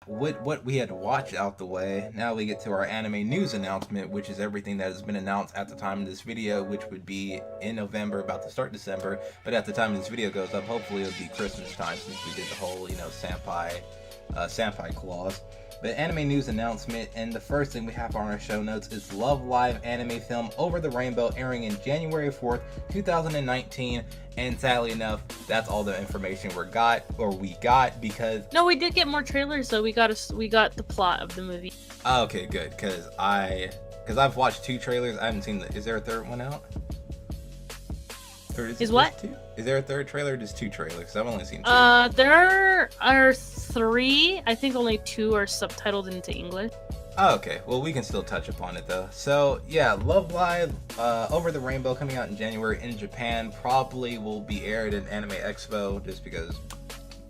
what we had to watch out the way, now we get to our anime news announcement, which is everything that has been announced at the time of this video, which would be in November, about to start December. But at the time this video goes up, hopefully it'll be Christmas time, since we did the whole, senpai clause. But anime news announcement, and the first thing we have on our show notes is Love Live anime film Over the Rainbow, airing in January 4th, 2019. And sadly enough, that's all the information we got, because No, we did get more trailers, so we got the plot of the movie. okay, good, because I've watched 2 trailers. I haven't seen is there a third one out? Or Is what? 2? Is there a third trailer or just 2 trailers? I've only seen 2. There are 3. I think only 2 are subtitled into English. Oh, okay. Well, we can still touch upon it though. So yeah, Love Live, Over the Rainbow, coming out in January in Japan. Probably will be aired in Anime Expo, just because,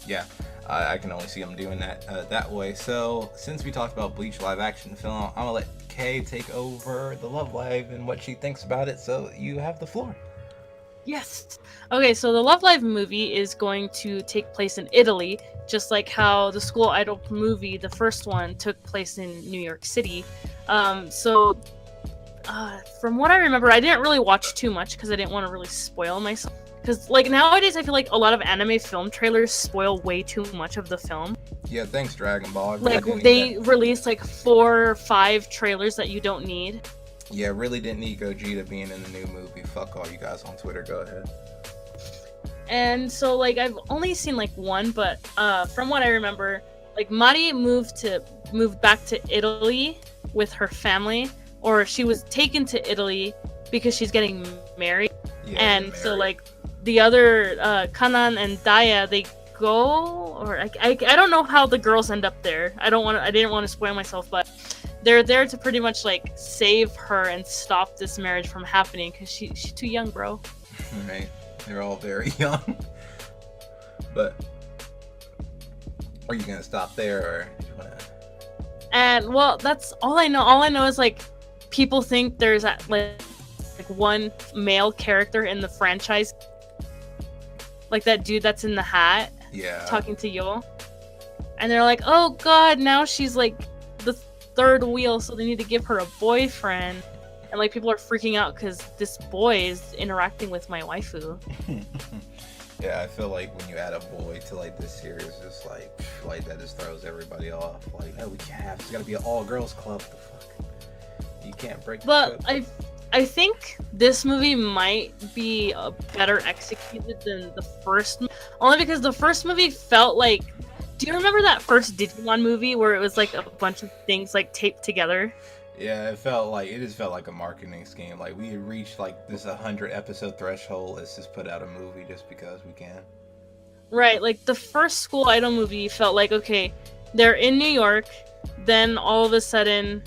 yeah, I can only see them doing that way. So since we talked about Bleach live action film, I'm gonna let Kay take over the Love Live and what she thinks about it. So you have the floor. Yes. Okay, so the Love Live movie is going to take place in Italy, just like how the School Idol movie, the first one, took place in New York City. From what I remember, I didn't really watch too much because I didn't want to really spoil myself. Because like nowadays, I feel like a lot of anime film trailers spoil way too much of the film. Yeah, thanks Dragon Ball. Like they release like 4 or 5 trailers that you don't need. Yeah, really didn't need Gogeta being in the new movie. Fuck all you guys on Twitter. Go ahead. And so, like, I've only seen like 1, but from what I remember, like Mari moved back to Italy with her family, or she was taken to Italy because she's getting married. Yeah, and so like the other Kanan and Daya, they go, or I don't know how the girls end up there. I didn't want to spoil myself, but they're there to pretty much like save her and stop this marriage from happening because she's too young, bro. Right, they're all very young. But are you gonna stop there, or do you wanna? And well, that's all I know. All I know is like people think there's like one male character in the franchise, like that dude that's in the hat, talking to Yo, and they're like, oh god, now she's like the third wheel, so they need to give her a boyfriend. And like people are freaking out because this boy is interacting with my waifu. Yeah, I feel like when you add a boy to like this series, just like that just throws everybody off. Like, oh, we can't have, it's gotta be an all girls club. The fuck, you can't break. But I think this movie might be better executed than the first, only because the first movie felt like. Do you remember that first Digimon movie where it was like a bunch of things like taped together? Yeah, it just felt like a marketing scheme. Like we had reached like this 100 episode threshold. Let's just put out a movie just because we can. Right, like the first School Idol movie felt like, okay, they're in New York, then all of a sudden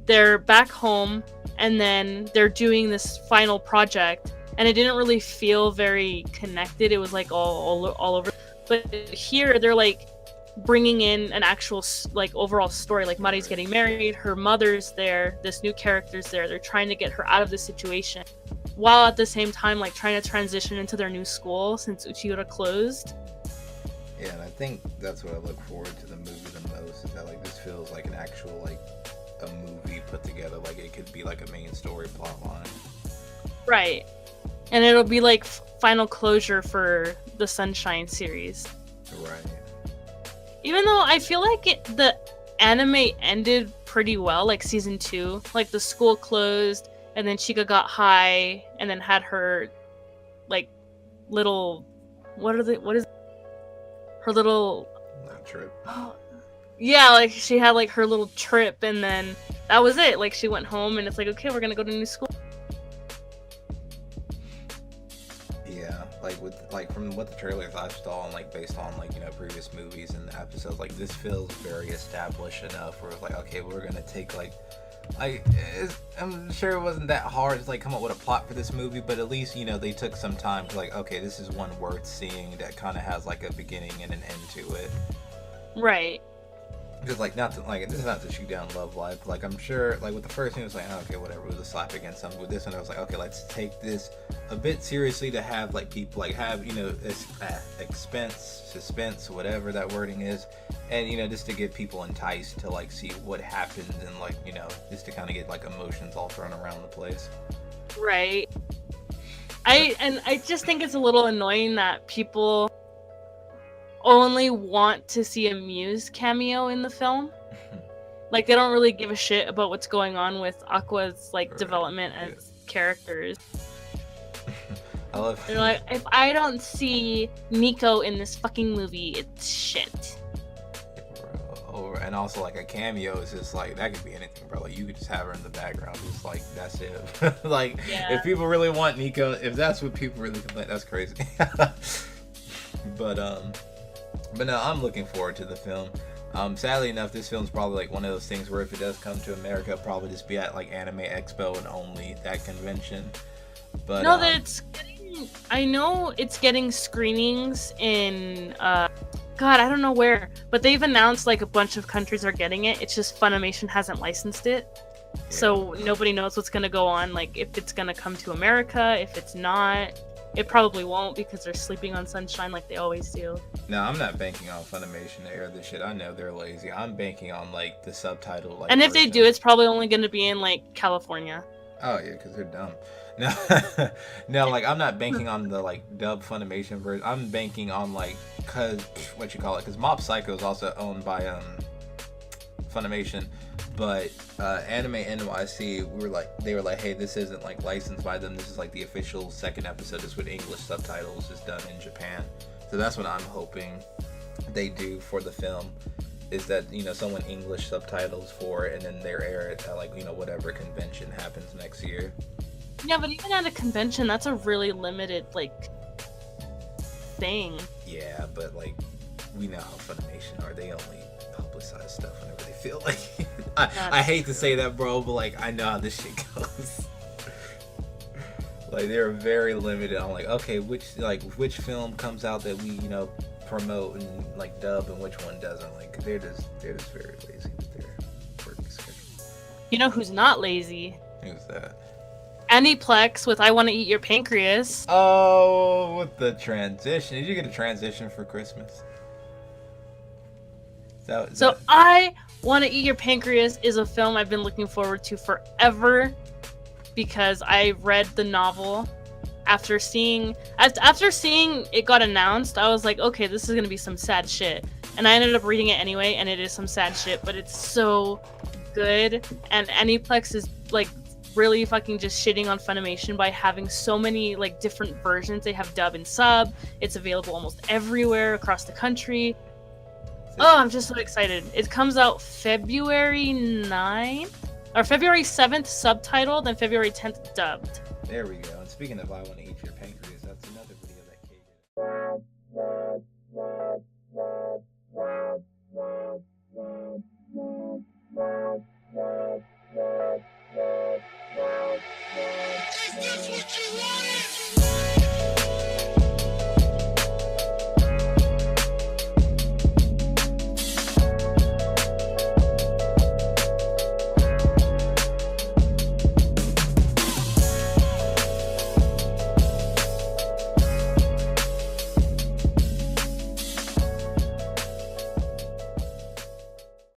they're back home, and then they're doing this final project, and it didn't really feel very connected. It was like all over. But here they're like bringing in an actual like overall story. Like Mari's getting married, her mother's there, this new character's there. They're trying to get her out of the situation, while at the same time like trying to transition into their new school since Uchiura closed. Yeah, and I think that's what I look forward to the movie the most, is that like this feels like an actual like a movie put together. Like it could be like a main story plot line. Right. And it'll be like final closure for the Sunshine series. Right. Even though I feel like the anime ended pretty well, like season 2, like the school closed, and then Chika got high, and then had her, like, little, what is her little trip? Yeah, like she had like her little trip, and then that was it. Like she went home, and it's like, okay, we're gonna go to new school. Like from what the trailers I saw, and like based on like previous movies and episodes, like this feels very established enough where it's like, okay, we're gonna take I'm sure it wasn't that hard to like come up with a plot for this movie, but at least they took some time to like, okay, this is one worth seeing that kind of has like a beginning and an end to it. Right. Just like not to like this is not to shoot down Love Live. Like I'm sure like with the first one it was like, oh, okay, whatever, it was a slap against something. With this one I was like, okay, let's take this a bit seriously to have like people like have, you know, expense, suspense, whatever that wording is, and you know, just to get people enticed to like see what happens, and like, you know, just to kind of get like emotions all thrown around the place. Right. I just think it's a little annoying that people only want to see a Muse cameo in the film. Like, they don't really give a shit about what's going on with Aqua's like development as characters. I love. They're like, if I don't see Nico in this fucking movie, it's shit. And also like a cameo is just like that could be anything, bro. Like you could just have her in the background, just like that's it. Like if people really want Nico, if that's what people really complain, that's crazy. But no, I'm looking forward to the film. Sadly enough, this film's probably like one of those things where if it does come to America, it'll probably just be at like Anime Expo and only that convention. But no, that it's getting, I know it's getting screenings in God, I don't know where, but they've announced like a bunch of countries are getting it. It's just Funimation hasn't licensed it. Yeah. So nobody knows what's going to go on, like if it's going to come to America, if it's not. It probably won't because they're sleeping on sunshine like they always do. No, I'm not banking on Funimation to air this shit. I know they're lazy. I'm banking on like the subtitle. Like, and if they do, it's probably only going to be in like California. Oh yeah, because they're dumb. No, no, like I'm not banking on the like dub Funimation version. I'm banking on like because Mob Psycho is also owned by Funimation, but Anime NYC they were like, hey, this isn't like licensed by them. This is like the official second episode is with English subtitles is done in Japan. So that's what I'm hoping they do for the film. Is that, you know, someone English subtitles for it, and then they're aired at like, you know, whatever convention happens next year. Yeah, but even at a convention, that's a really limited like thing. Yeah, but like we know how Funimation are. They only publicize stuff whenever they feel like it. I hate to say that, bro, but like I know how this shit goes. Like they're very limited on like, okay, which film comes out that we, you know, promote and like dub, and which one doesn't. Like they're just very lazy with their working schedule. You know who's not lazy? Who's that? Aniplex with I Want to Eat Your Pancreas. Oh, with the transition. Did you get a transition for Christmas? I Want to Eat Your Pancreas is a film I've been looking forward to forever because I read the novel. After seeing it got announced, I was like, okay, this is gonna be some sad shit. And I ended up reading it anyway, and it is some sad shit, but it's so good. And Aniplex is like really fucking just shitting on Funimation by having so many like different versions. They have dub and sub. It's available almost everywhere across the country. Oh, I'm just so excited. It comes out February 9th or February 7th subtitled and February 10th dubbed. There we go. And speaking of I Want to Eat Your Pancreas,